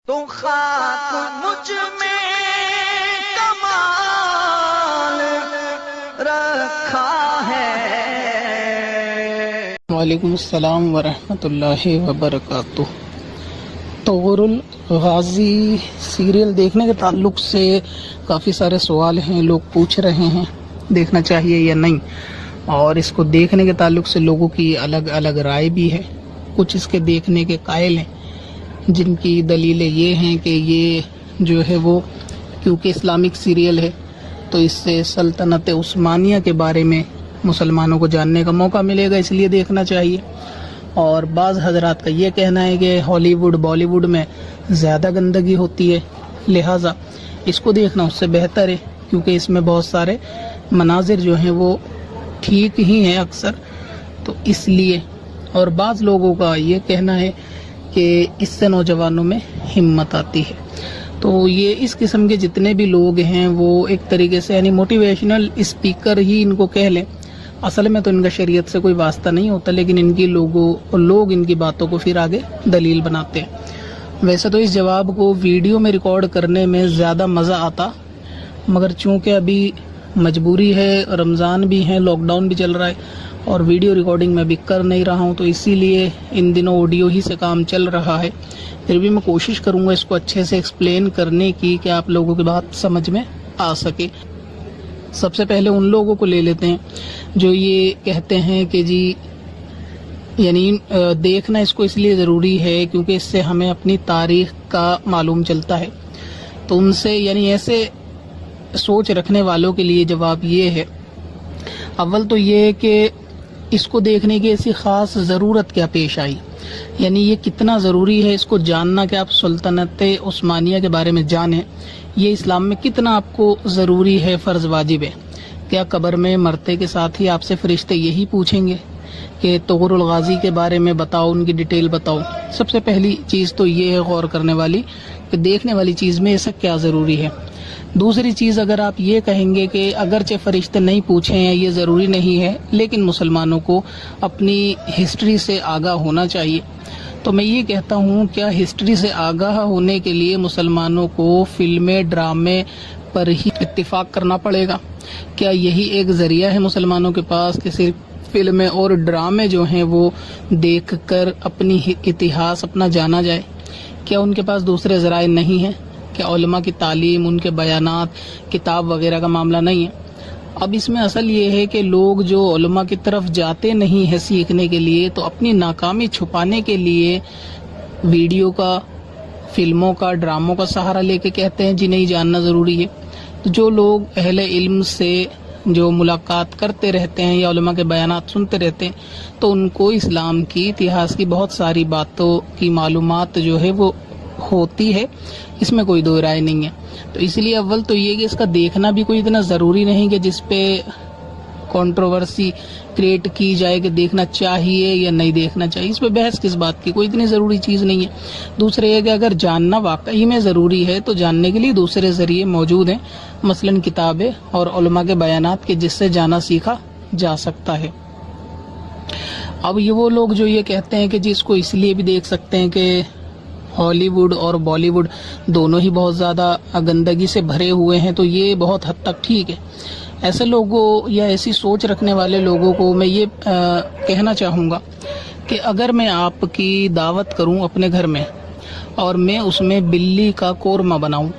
تو خاک مجھ میں کمال رکھا ہے۔ وعلیکم السلام ورحمۃ اللہ وبرکاتہ۔ طغور الغازی سیریل دیکھنے کے تعلق سے کافی سارے سوال ہیں، لوگ پوچھ رہے ہیں دیکھنا چاہیے یا نہیں، اور اس کو دیکھنے کے تعلق سے لوگوں کی الگ الگ رائے بھی ہے۔ کچھ اس کے دیکھنے کے قائل ہیں جن کی دلیلیں یہ ہیں کہ یہ جو ہے وہ کیونکہ اسلامک سیریل ہے تو اس سے سلطنت عثمانیہ کے بارے میں مسلمانوں کو جاننے کا موقع ملے گا، اس لیے دیکھنا چاہیے۔ اور بعض حضرات کا یہ کہنا ہے کہ ہالی ووڈ بالی ووڈ میں زیادہ گندگی ہوتی ہے، لہٰذا اس کو دیکھنا اس سے بہتر ہے کیونکہ اس میں بہت سارے مناظر جو ہیں وہ ٹھیک ہی ہیں اکثر، تو اس لیے۔ اور بعض لوگوں کا یہ کہنا ہے کہ اس سے نوجوانوں میں ہمت آتی ہے۔ تو یہ اس قسم کے جتنے بھی لوگ ہیں وہ ایک طریقے سے یعنی موٹیویشنل اسپیکر ہی ان کو کہہ لیں۔ اصل میں تو ان کا شریعت سے کوئی واسطہ نہیں ہوتا، لیکن ان کی لوگ ان کی باتوں کو پھر آگے دلیل بناتے ہیں۔ ویسے تو اس جواب کو ویڈیو میں ریکارڈ کرنے میں زیادہ مزہ آتا، مگر چونکہ ابھی مجبوری ہے، رمضان بھی ہے، لاک ڈاؤن بھی چل رہا ہے اور ویڈیو ریکارڈنگ میں بھی کر نہیں رہا ہوں، تو اسی لیے ان دنوں آڈیو ہی سے کام چل رہا ہے۔ پھر بھی میں کوشش کروں گا اس کو اچھے سے ایکسپلین کرنے کی کہ آپ لوگوں کی بات سمجھ میں آ سکے۔ سب سے پہلے ان لوگوں کو لے لیتے ہیں جو یہ کہتے ہیں کہ جی یعنی دیکھنا اس کو اس لیے ضروری ہے کیونکہ اس سے ہمیں اپنی تاریخ کا معلوم چلتا ہے۔ تو ان سے یعنی ایسے سوچ رکھنے والوں کے لیے جواب یہ ہے، اول تو یہ کہ اس کو دیکھنے کی ایسی خاص ضرورت کیا پیش آئی، یعنی یہ کتنا ضروری ہے اس کو جاننا کہ آپ سلطنت عثمانیہ کے بارے میں جانیں، یہ اسلام میں کتنا آپ کو ضروری ہے، فرض واجب ہے۔ کیا قبر میں مرتے کے ساتھ ہی آپ سے فرشتے یہی پوچھیں گے کہ طغور الغازی کے بارے میں بتاؤ، ان کی ڈیٹیل بتاؤ؟ سب سے پہلی چیز تو یہ ہے غور کرنے والی کہ دیکھنے والی چیز میں ایسا کیا ضروری ہے۔ دوسری چیز، اگر آپ یہ کہیں گے کہ اگرچہ فرشتے نہیں پوچھیں ہیں، یہ ضروری نہیں ہے، لیکن مسلمانوں کو اپنی ہسٹری سے آگاہ ہونا چاہیے، تو میں یہ کہتا ہوں کیا ہسٹری سے آگاہ ہونے کے لیے مسلمانوں کو فلمیں ڈرامے پر ہی اتفاق کرنا پڑے گا؟ کیا یہی ایک ذریعہ ہے مسلمانوں کے پاس کہ صرف فلمیں اور ڈرامے جو ہیں وہ دیکھ کر اپنی اتہاس اپنا جانا جائے؟ کیا ان کے پاس دوسرے ذرائع نہیں ہیں؟ کہ علماء کی تعلیم، ان کے بیانات، کتاب وغیرہ کا معاملہ نہیں ہے؟ اب اس میں اصل یہ ہے کہ لوگ جو علماء کی طرف جاتے نہیں ہیں سیکھنے کے لیے، تو اپنی ناکامی چھپانے کے لیے ویڈیو کا، فلموں کا، ڈراموں کا سہارا لے کے کہتے ہیں جی نہیں جاننا ضروری ہے۔ تو جو لوگ اہل علم سے جو ملاقات کرتے رہتے ہیں یا علماء کے بیانات سنتے رہتے ہیں تو ان کو اسلام کی، اتہاس کی بہت ساری باتوں کی معلومات جو ہے وہ ہوتی ہے، اس میں کوئی دو رائے نہیں ہے۔ تو اس لیے اول تو یہ کہ اس کا دیکھنا بھی کوئی اتنا ضروری نہیں کہ جس پہ کنٹروورسی کریٹ کی جائے کہ دیکھنا چاہیے یا نہیں دیکھنا چاہیے، اس پہ بحث کس بات کی، کوئی اتنی ضروری چیز نہیں ہے۔ دوسرے یہ کہ اگر جاننا واقعی میں ضروری ہے تو جاننے کے لیے دوسرے ذریعے موجود ہیں، مثلاً کتابیں اور علماء کے بیانات کے جس سے جانا سیکھا جا سکتا ہے۔ اب یہ وہ لوگ جو یہ کہتے ہیں کہ جی اس کو اس لیے بھی دیکھ سکتے ہیں کہ ہالی ووڈ اور بالی ووڈ دونوں ہی بہت زیادہ گندگی سے بھرے ہوئے ہیں، تو یہ بہت حد تک ٹھیک ہے۔ ایسے لوگوں یا ایسی سوچ رکھنے والے لوگوں کو میں یہ کہنا چاہوں گا کہ اگر میں آپ کی دعوت کروں اپنے گھر میں اور میں اس میں بلی کا قورمہ بناؤں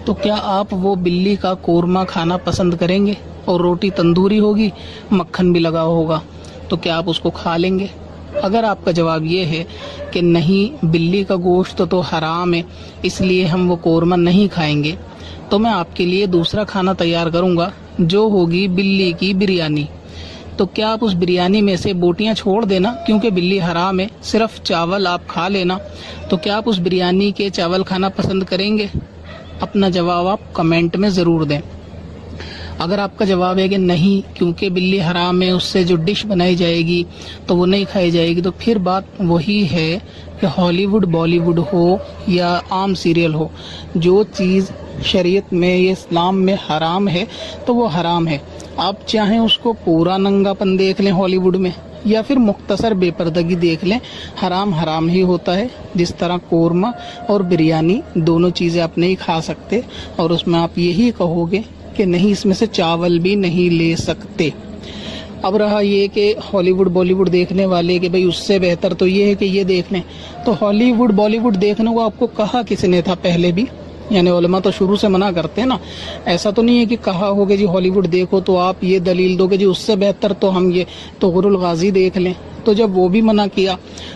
تو کیا آپ وہ بلی کا قورمہ کھانا پسند کریں گے؟ اور روٹی تندوری ہوگی، مکھن بھی لگا ہوگا، تو کیا آپ اس کو کھا لیں گے؟ اگر آپ کا جواب یہ ہے کہ نہیں، بلی کا گوشت تو حرام ہے اس لیے ہم وہ قورمہ نہیں کھائیں گے، تو میں آپ کے لیے دوسرا کھانا تیار کروں گا جو ہوگی بلی کی بریانی۔ تو کیا آپ اس بریانی میں سے بوٹیاں چھوڑ دینا کیونکہ بلی حرام ہے، صرف چاول آپ کھا لینا، تو کیا آپ اس بریانی کے چاول کھانا پسند کریں گے؟ اپنا جواب آپ کمنٹ میں ضرور دیں۔ اگر آپ کا جواب ہے کہ نہیں کیونکہ بلی حرام ہے، اس سے جو ڈش بنائی جائے گی تو وہ نہیں کھائی جائے گی، تو پھر بات وہی ہے کہ ہالی ووڈ بالی ووڈ ہو یا عام سیریل ہو، جو چیز شریعت میں یا اسلام میں حرام ہے تو وہ حرام ہے۔ آپ چاہیں اس کو پورا ننگا پن دیکھ لیں ہالی ووڈ میں، یا پھر مختصر بے پردگی دیکھ لیں، حرام حرام ہی ہوتا ہے. جس طرح قورمہ اور بریانی دونوں چیزیں آپ نہیں کھا سکتے، اور اس میں آپ یہی کہو گے کہ نہیں اس میں سے چاول بھی نہیں لے سکتے. اب رہا یہ کہ ہالی ووڈ بالی ووڈ دیکھنے والے کہ بھئی اس سے بہتر تو یہ ہے کہ یہ دیکھ لیں. تو ہالی ووڈ بالی ووڈ دیکھنے کو آپ کو کہا کس نے تھا پہلے بھی؟ یعنی علماء تو شروع سے منع کرتے ہیں نا. ایسا تو نہیں ہے کہ کہا ہوگا جی ہالی ووڈ دیکھو تو آپ یہ دلیل دو کہ جی اس سے بہتر تو ہم یہ طغر الغازی دیکھ لیں. تو جب وہ بھی منع کیا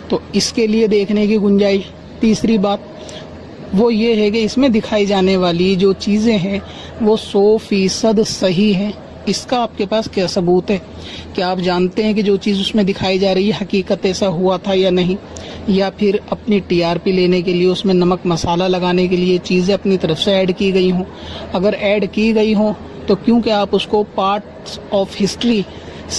تو اس کے لیے دیکھنے کی گنجائش. تیسری بات وہ یہ ہے کہ اس میں دکھائی جانے والی جو چیزیں ہیں وہ 100% صحیح ہیں. اس کا آپ کے پاس کیا ثبوت ہے؟ کہ آپ جانتے ہیں کہ جو چیز اس میں دکھائی جا رہی ہے حقیقت ایسا ہوا تھا یا نہیں؟ یا پھر اپنی TRP لینے کے لیے اس میں نمک مسالہ لگانے کے لیے چیزیں اپنی طرف سے ایڈ کی گئی ہوں؟ اگر ایڈ کی گئی ہوں تو کیونکہ آپ اس کو پارٹس آف ہسٹری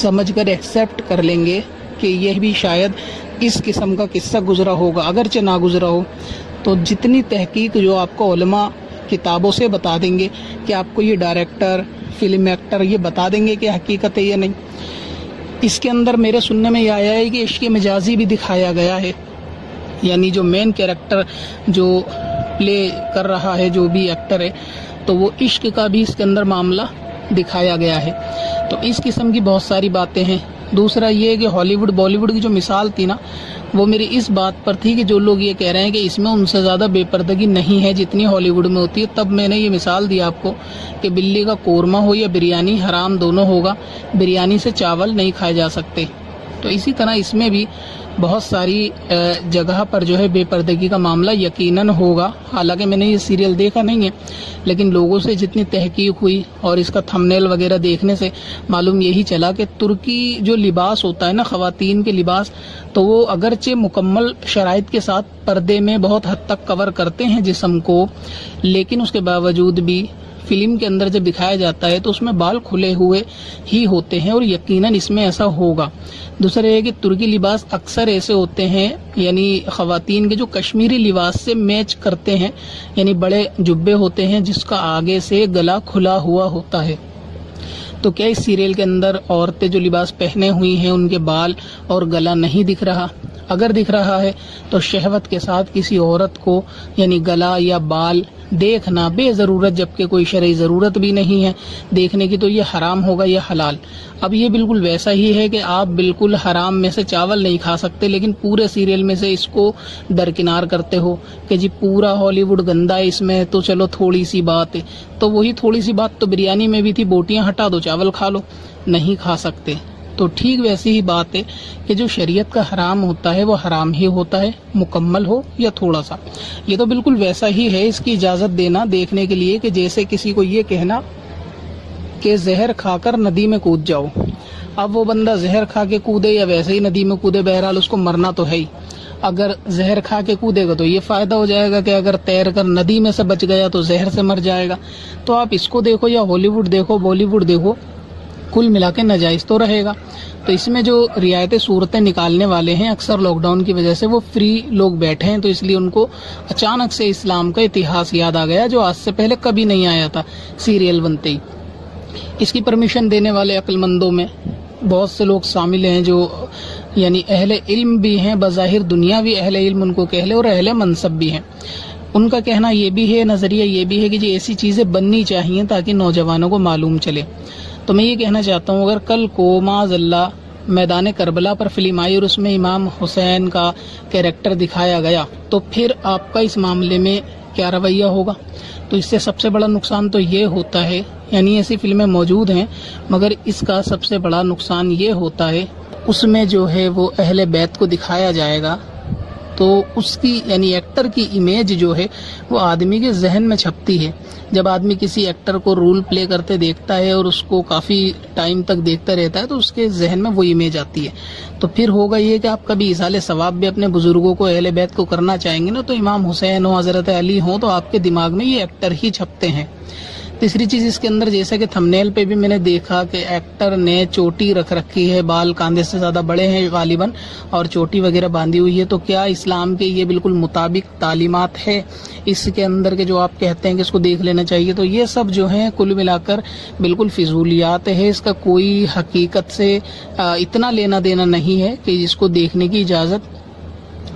سمجھ کر ایکسیپٹ کر لیں گے کہ یہ بھی شاید اس قسم کا قصہ گزرا ہوگا، اگرچہ نہ گزرا ہو. تو جتنی تحقیق جو آپ کو علماء کتابوں سے بتا دیں گے کہ آپ کو یہ ڈائریکٹر فلم ایکٹر یہ بتا دیں گے کہ حقیقت ہے یا نہیں. اس کے اندر میرے سننے میں یہ آیا ہے کہ عشق مجازی بھی دکھایا گیا ہے. یعنی جو مین کیریکٹر جو پلے کر رہا ہے جو بھی ایکٹر ہے تو وہ عشق کا بھی اس کے اندر معاملہ دکھایا گیا ہے. تو اس قسم کی بہت ساری باتیں ہیں. دوسرا یہ کہ ہالی ووڈ بالی ووڈ کی جو مثال تھی نا وہ میری اس بات پر تھی کہ جو لوگ یہ کہہ رہے ہیں کہ اس میں ان سے زیادہ بے پردگی نہیں ہے جتنی ہالی ووڈ میں ہوتی ہے، تب میں نے یہ مثال دی آپ کو کہ بلی کا قورمہ ہو یا بریانی حرام دونوں ہوگا. بریانی سے چاول نہیں کھائے جا سکتے. تو اسی طرح اس میں بھی بہت ساری جگہ پر جو ہے بے پردگی کا معاملہ یقیناً ہوگا. حالانکہ میں نے یہ سیریل دیکھا نہیں ہے، لیکن لوگوں سے جتنی تحقیق ہوئی اور اس کا تھمبنیل وغیرہ دیکھنے سے معلوم یہی چلا کہ ترکی جو لباس ہوتا ہے نا خواتین کے لباس، تو وہ اگرچہ مکمل شرائط کے ساتھ پردے میں بہت حد تک کور کرتے ہیں جسم کو، لیکن اس کے باوجود بھی فلم کے اندر جب دکھایا جاتا ہے تو اس میں بال کھلے ہوئے ہی ہوتے ہیں، اور یقیناً اس میں ایسا ہوگا. دوسرا یہ کہ ترکی لباس اکثر ایسے ہوتے ہیں یعنی خواتین کے جو کشمیری لباس سے میچ کرتے ہیں. یعنی بڑے جبے ہوتے ہیں جس کا آگے سے گلا کھلا ہوا ہوتا ہے. تو کیا اس سیریل کے اندر عورتیں جو لباس پہنے ہوئی ہیں ان کے بال اور گلا نہیں دکھ رہا؟ اگر دکھ رہا ہے تو شہوت کے ساتھ کسی عورت کو یعنی گلا یا بال دیکھنا بے ضرورت، جبکہ کوئی شرعی ضرورت بھی نہیں ہے دیکھنے کی، تو یہ حرام ہوگا یا حلال؟ اب یہ بالکل ویسا ہی ہے کہ آپ بالکل حرام میں سے چاول نہیں کھا سکتے لیکن پورے سیریل میں سے اس کو درکنار کرتے ہو کہ جی پورا ہالی ووڈ گندا ہے اس میں، تو چلو تھوڑی سی بات ہے. تو وہی تھوڑی سی بات تو بریانی میں بھی تھی، بوٹیاں ہٹا دو چاول کھا لو. نہیں کھا سکتے. تو ٹھیک ویسی ہی بات ہے کہ جو شریعت کا حرام ہوتا ہے وہ حرام ہی ہوتا ہے، مکمل ہو یا تھوڑا سا. یہ تو بالکل ویسا ہی ہے اس کی اجازت دینا دیکھنے کے لیے کہ جیسے کسی کو یہ کہنا کہ زہر کھا کر ندی میں کود جاؤ. اب وہ بندہ زہر کھا کے کودے یا ویسے ہی ندی میں کودے، بہرحال اس کو مرنا تو ہے ہی. اگر زہر کھا کے کودے گا تو یہ فائدہ ہو جائے گا کہ اگر تیر کر ندی میں سے بچ گیا تو زہر سے مر جائے گا. تو آپ اس کو دیکھو یا ہالی ووڈ دیکھو بالی ووڈ دیکھو، کل ملا کے ناجائز تو رہے گا. تو اس میں جو رعایتی صورتیں نکالنے والے ہیں اکثر لاک ڈاؤن کی وجہ سے وہ فری لوگ بیٹھے ہیں، تو اس لیے ان کو اچانک سے اسلام کا اتہاس یاد آ گیا جو آج سے پہلے کبھی نہیں آیا تھا سیریل بنتے ہی. اس کی پرمیشن دینے والے عقل مندوں میں بہت سے لوگ شامل ہیں جو یعنی اہل علم بھی ہیں، بظاہر دنیاوی اہل علم ان کو کہہ لے، اور اہل منصب بھی ہیں. ان کا کہنا یہ بھی ہے، نظریہ یہ بھی ہے کہ جی ایسی چیزیں بننی چاہیے تاکہ نوجوانوں کو معلوم چلے. تو میں یہ کہنا چاہتا ہوں اگر کل کو معاذ اللہ میدان کربلا پر فلم آئی اور اس میں امام حسین کا کیریکٹر دکھایا گیا تو پھر آپ کا اس معاملے میں کیا رویہ ہوگا؟ تو اس سے سب سے بڑا نقصان تو یہ ہوتا ہے، یعنی ایسی فلمیں موجود ہیں مگر اس کا سب سے بڑا نقصان یہ ہوتا ہے اس میں جو ہے وہ اہل بیت کو دکھایا جائے گا تو اس کی یعنی ایکٹر کی امیج جو ہے وہ آدمی کے ذہن میں چھپتی ہے. جب آدمی کسی ایکٹر کو رول پلے کرتے دیکھتا ہے اور اس کو کافی ٹائم تک دیکھتا رہتا ہے تو اس کے ذہن میں وہ امیج آتی ہے. تو پھر ہوگا یہ کہ آپ کبھی ایصال ثواب بھی اپنے بزرگوں کو اہل بیت کو کرنا چاہیں گے نا، تو امام حسین ہو حضرت علی ہوں تو آپ کے دماغ میں یہ ایکٹر ہی چھپتے ہیں. تیسری چیز اس کے اندر جیسا کہ تھمنیل پہ بھی میں نے دیکھا کہ ایکٹر نے چوٹی رکھ رکھی ہے، بال کاندھے سے زیادہ بڑے ہیں غالباً، اور چوٹی وغیرہ باندھی ہوئی ہے. تو کیا اسلام کے یہ بالکل مطابق تعلیمات ہے اس کے اندر کے جو آپ کہتے ہیں کہ اس کو دیکھ لینا چاہیے؟ تو یہ سب جو ہیں کل ملا کر بالکل فضولیات ہے، اس کا کوئی حقیقت سے اتنا لینا دینا نہیں ہے کہ اس کو دیکھنے کی اجازت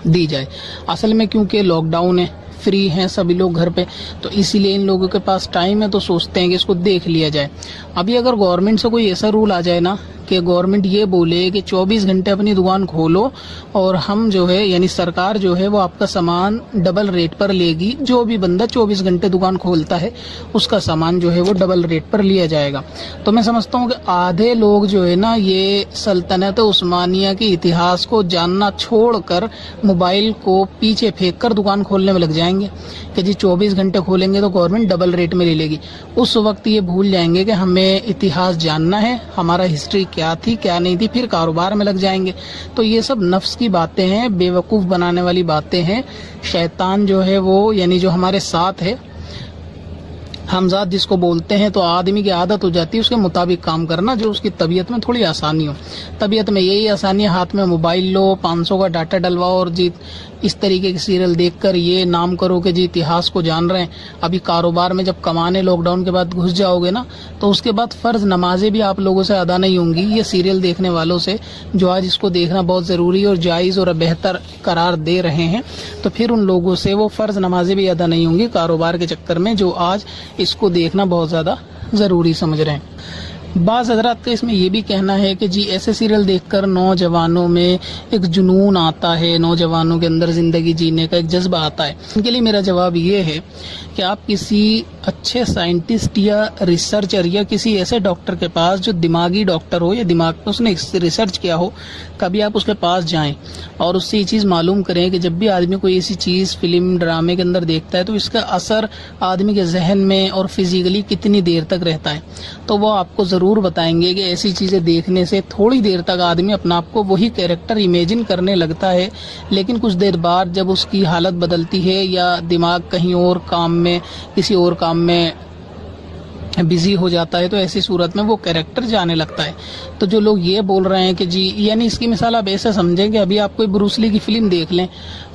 دی جائے. اصل میں کیونکہ لاک ڈاؤن ہے، فری ہیں سبھی لوگ گھر پہ، تو اسی لیے ان لوگوں کے پاس ٹائم ہے تو سوچتے ہیں کہ اس کو دیکھ لیا جائے. ابھی اگر گورنمنٹ سے کوئی ایسا رول آ جائے نا کہ گورنمنٹ یہ بولے کہ 24 گھنٹے اپنی دکان کھولو اور ہم جو ہے یعنی سرکار جو ہے وہ آپ کا سامان ڈبل ریٹ پر لے گی، جو بھی بندہ 24 گھنٹے دکان کھولتا ہے اس کا سامان جو ہے وہ ڈبل ریٹ پر لیا جائے گا. تو میں سمجھتا ہوں کہ آدھے لوگ جو ہے نا یہ سلطنت عثمانیہ کے اتہاس کو جاننا چھوڑ کر موبائل کو پیچھے پھینک کر دکان کھولنے میں لگ جائیں گے کہ جی 24 گھنٹے کھولیں گے تو گورنمنٹ ڈبل ریٹ میں لے لے گی. اس وقت یہ بھول جائیں گے کہ ہمیں اتہاس جاننا ہے، ہمارا ہسٹری کیا تھی کیا نہیں تھی، پھر کاروبار میں لگ جائیں گے. تو یہ سب نفس کی باتیں ہیں، بے وقوف بنانے والی باتیں ہیں. شیطان جو ہے وہ یعنی جو ہمارے ساتھ ہے، ہمزاد جس کو بولتے ہیں، تو آدمی کی عادت ہو جاتی ہے اس کے مطابق کام کرنا، جو اس کی طبیعت میں تھوڑی آسانی ہو. طبیعت میں یہی آسانی، ہاتھ میں موبائل لو، 500 کا ڈاٹا ڈلواؤ اور جی اس طریقے کے سیریل دیکھ کر یہ نام کرو کہ جی اتہاس کو جان رہے ہیں. ابھی کاروبار میں جب کمانے لاک ڈاؤن کے بعد گھس جاؤ گے نا تو اس کے بعد فرض نمازیں بھی آپ لوگوں سے ادا نہیں ہوں گی یہ سیریل دیکھنے والوں سے، جو آج اس کو دیکھنا بہت ضروری اور جائز اور بہتر قرار دے رہے ہیں. تو پھر ان لوگوں سے وہ فرض نمازیں بھی ادا نہیں ہوں گی کاروبار کے چکر میں، جو آج اس کو دیکھنا بہت زیادہ ضروری سمجھ رہے ہیں. بعض حضرات کا اس میں یہ بھی کہنا ہے کہ جی ایسے سیریل دیکھ کر نوجوانوں میں ایک جنون آتا ہے، نوجوانوں کے اندر زندگی جینے کا ایک جذبہ آتا ہے. ان کے لیے میرا جواب یہ ہے کہ آپ کسی اچھے سائنٹسٹ یا ریسرچر یا کسی ایسے ڈاکٹر کے پاس جو دماغی ڈاکٹر ہو یا دماغ پہ اس نے ریسرچ کیا ہو، کبھی آپ اس کے پاس جائیں اور اس سے یہ چیز معلوم کریں کہ جب بھی آدمی کوئی ایسی چیز فلم ڈرامے کے اندر دیکھتا ہے تو اس کا اثر آدمی کے ذہن میں اور فزیکلی کتنی دیر تک رہتا ہے. تو وہ آپ کو ضرور بتائیں گے کہ ایسی چیزیں دیکھنے سے تھوڑی دیر تک آدمی اپنا آپ کو وہی کیریکٹر امیجن کرنے لگتا ہے، لیکن کچھ دیر بعد جب اس کی حالت بدلتی ہے یا دماغ کہیں اور کام میں کسی اور کام میں بزی ہو جاتا ہے تو ایسی صورت میں وہ کیریکٹر جانے لگتا ہے. تو جو لوگ یہ بول رہے ہیں کہ جی یعنی اس کی مثال آپ ایسے سمجھیں کہ ابھی آپ کوئی بروس لی کی فلم دیکھ لیں،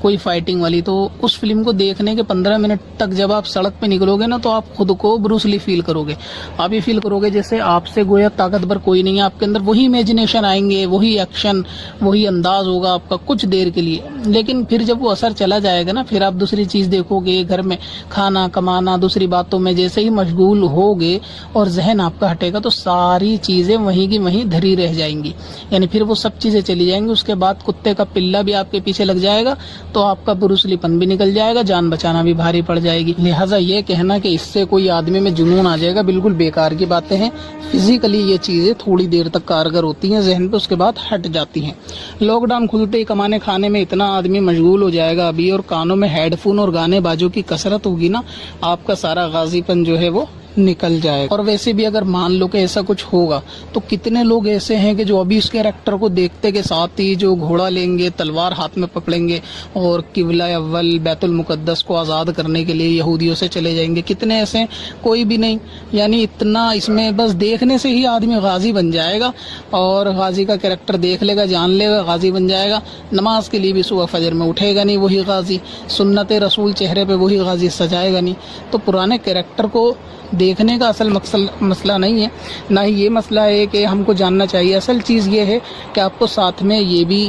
کوئی فائٹنگ والی، تو اس فلم کو دیکھنے کے 15 منٹ تک جب آپ سڑک پہ نکلو گے نا تو آپ خود کو بروس لی فیل کرو گے. آپ یہ فیل کرو گے جیسے آپ سے گویا طاقتور کوئی نہیں ہے، آپ کے اندر وہی امیجنیشن آئیں گے، وہی ایکشن، وہی انداز ہوگا آپ کا کچھ دیر کے لیے. لیکن پھر جب وہ اثر چلا جائے گا نا پھر آپ دوسری چیز دیکھو گے، گھر میں کھانا کمانا دوسری باتوں میں جیسے ہی مشغول ہوگے اور ذہن آپ کا ہٹے گا تو ساری چیزیں وہیں کی وہیں دھری رہ جائیں گی، یعنی پھر وہ سب چیزیں چلی جائیں گی. اس کے بعد کتے کا پلہ بھی آپ کے پیچھے لگ جائے گا تو آپ کا بروسلی پن بھی نکل جائے گا، جان بچانا بھی بھاری پڑ جائے گی. لہٰذا یہ کہنا کہ اس سے کوئی آدمی میں جنون آ جائے گا بالکل بیکار کی باتیں ہیں. فزیکلی یہ چیزیں تھوڑی دیر تک کارگر ہوتی ہیں ذہن پہ، اس کے بعد ہٹ جاتی ہیں. لاک ڈاؤن کھلتے ہی کمانے کھانے میں اتنا آدمی مشغول ہو جائے گا ابھی، اور کانوں میں ہیڈ فون اور گانے بازوں کی کثرت ہوگی نا، آپ کا سارا غازی پن جو ہے وہ نکل جائے. اور ویسے بھی اگر مان لو کہ ایسا کچھ ہوگا تو کتنے لوگ ایسے ہیں کہ جو ابھی اس کیریکٹر کو دیکھتے کے ساتھ ہی جو گھوڑا لیں گے، تلوار ہاتھ میں پکڑیں گے اور قبلہ اول بیت المقدس کو آزاد کرنے کے لیے یہودیوں سے چلے جائیں گے. کتنے ایسے ہیں؟ کوئی بھی نہیں. یعنی اتنا اس میں بس دیکھنے سے ہی آدمی غازی بن جائے گا، اور غازی کا کیریکٹر دیکھ لے گا، جان لے گا، غازی بن جائے گا. نماز کے لیے بھی صبح فجر میں اٹھے گا نہیں وہی غازی، سنت رسول چہرے پہ وہی غازی سجائے گا نہیں. تو پرانے کیریکٹر کو دیکھنے کا اصل مسئلہ نہیں ہے، نہ ہی یہ مسئلہ ہے کہ ہم کو جاننا چاہیے. اصل چیز یہ ہے کہ آپ کو ساتھ میں یہ بھی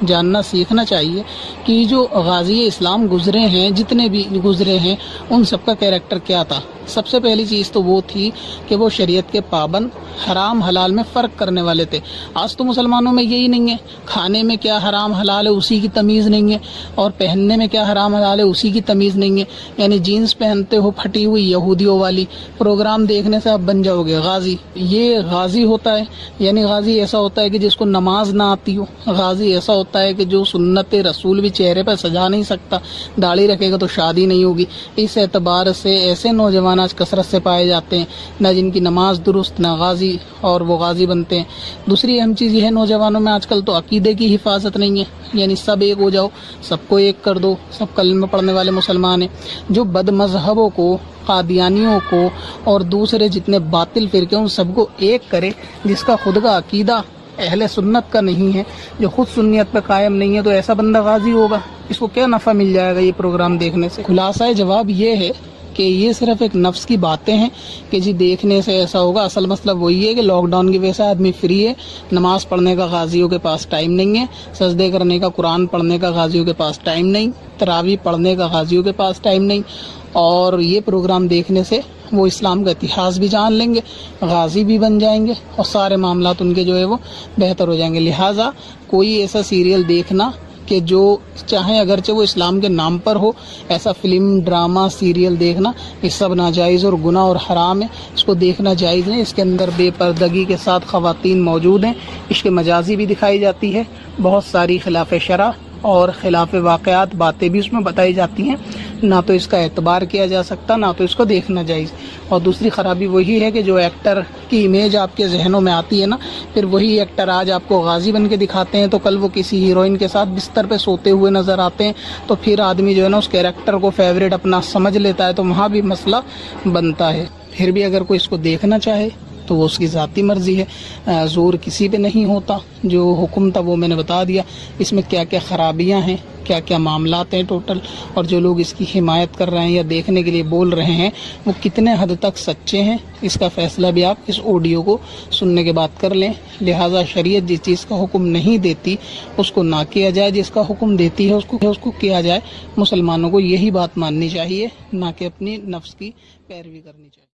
جاننا سیکھنا چاہیے کہ جو غازی اسلام گزرے ہیں، جتنے بھی گزرے ہیں، ان سب کا کیریکٹر کیا تھا. سب سے پہلی چیز تو وہ تھی کہ وہ شریعت کے پابند، حرام حلال میں فرق کرنے والے تھے. آج تو مسلمانوں میں یہی نہیں ہے، کھانے میں کیا حرام حلال ہے اسی کی تمیز نہیں ہے، اور پہننے میں کیا حرام حلال ہے اسی کی تمیز نہیں ہے. یعنی جینز پہنتے ہو پھٹی ہوئی یہودیوں والی، پروگرام دیکھنے سے آپ بن جاؤ گے غازی. یہ غازی ہوتا ہے، یعنی غازی ایسا ہوتا ہے کہ جس کو نماز نہ آتی ہو. غازی ایسا ہوتا کرتا ہے کہ جو سنت رسول بھی چہرے پر سجا نہیں سکتا، داڑھی رکھے گا تو شادی نہیں ہوگی۔ اس اعتبار سے ایسے نوجوان آج کثرت سے پائے جاتے ہیں، نہ جن کی نماز درست، نہ غازی، اور وہ غازی بنتے ہیں۔ دوسری اہم چیز یہ ہے نوجوانوں میں آج کل تو عقیدے کی حفاظت نہیں ہے، یعنی سب ایک ہو جاؤ، سب کو ایک کر دو، سب کلمہ پڑھنے والے مسلمان ہیں۔ جو بد مذہبوں کو، قادیانیوں کو اور دوسرے جتنے باطل فرقے ان سب کو ایک کرے، جس کا خود کا عقیدہ اہل سنت کا نہیں ہے، جو خود سنیت پہ قائم نہیں ہے، تو ایسا بندہ غازی ہوگا، اس کو کیا نفع مل جائے گا یہ پروگرام دیکھنے سے؟ خلاصہ جواب یہ ہے کہ یہ صرف ایک نفس کی باتیں ہیں کہ جی دیکھنے سے ایسا ہوگا۔ اصل مسئلہ وہی ہے کہ لاک ڈاؤن کی وجہ سے آدمی فری ہے، نماز پڑھنے کا غازیوں کے پاس ٹائم نہیں ہے، سجدے کرنے کا، قرآن پڑھنے کا غازیوں کے پاس ٹائم نہیں، تراویح پڑھنے کا غازیوں کے پاس ٹائم نہیں، اور یہ پروگرام دیکھنے سے وہ اسلام کا اتہاس بھی جان لیں گے، غازی بھی بن جائیں گے، اور سارے معاملات ان کے جو ہے وہ بہتر ہو جائیں گے۔ لہٰذا کوئی ایسا سیریل دیکھنا کہ جو چاہے اگرچہ وہ اسلام کے نام پر ہو، ایسا فلم، ڈرامہ، سیریل دیکھنا یہ سب ناجائز اور گناہ اور حرام ہے، اس کو دیکھنا جائز نہیں۔ اس کے اندر بے پردگی کے ساتھ خواتین موجود ہیں، عشق مجازی بھی دکھائی جاتی ہے، بہت ساری خلاف شرع اور خلاف واقعات باتیں بھی اس میں بتائی جاتی ہیں، نہ تو اس کا اعتبار کیا جا سکتا، نہ تو اس کو دیکھنا جائز۔ اور دوسری خرابی وہی ہے کہ جو ایکٹر کی امیج آپ کے ذہنوں میں آتی ہے نا، پھر وہی ایکٹر آج آپ کو غازی بن کے دکھاتے ہیں تو کل وہ کسی ہیروئن کے ساتھ بستر پہ سوتے ہوئے نظر آتے ہیں، تو پھر آدمی جو ہے نا اس کیریکٹر کو فیوریٹ اپنا سمجھ لیتا ہے، تو وہاں بھی مسئلہ بنتا ہے۔ پھر بھی اگر کوئی اس کو دیکھنا چاہے تو وہ اس کی ذاتی مرضی ہے، زور کسی پہ نہیں ہوتا۔ جو حکم تھا وہ میں نے بتا دیا، اس میں کیا کیا خرابیاں ہیں، کیا کیا معاملات ہیں ٹوٹل، اور جو لوگ اس کی حمایت کر رہے ہیں یا دیکھنے کے لیے بول رہے ہیں وہ کتنے حد تک سچے ہیں، اس کا فیصلہ بھی آپ اس آڈیو کو سننے کے بعد کر لیں۔ لہٰذا شریعت جس چیز کا حکم نہیں دیتی اس کو نہ کیا جائے، جس کا حکم دیتی ہے اس کو کیا جائے۔ مسلمانوں کو یہی بات ماننی چاہیے، نہ کہ اپنی نفس کی پیروی کرنی چاہیے۔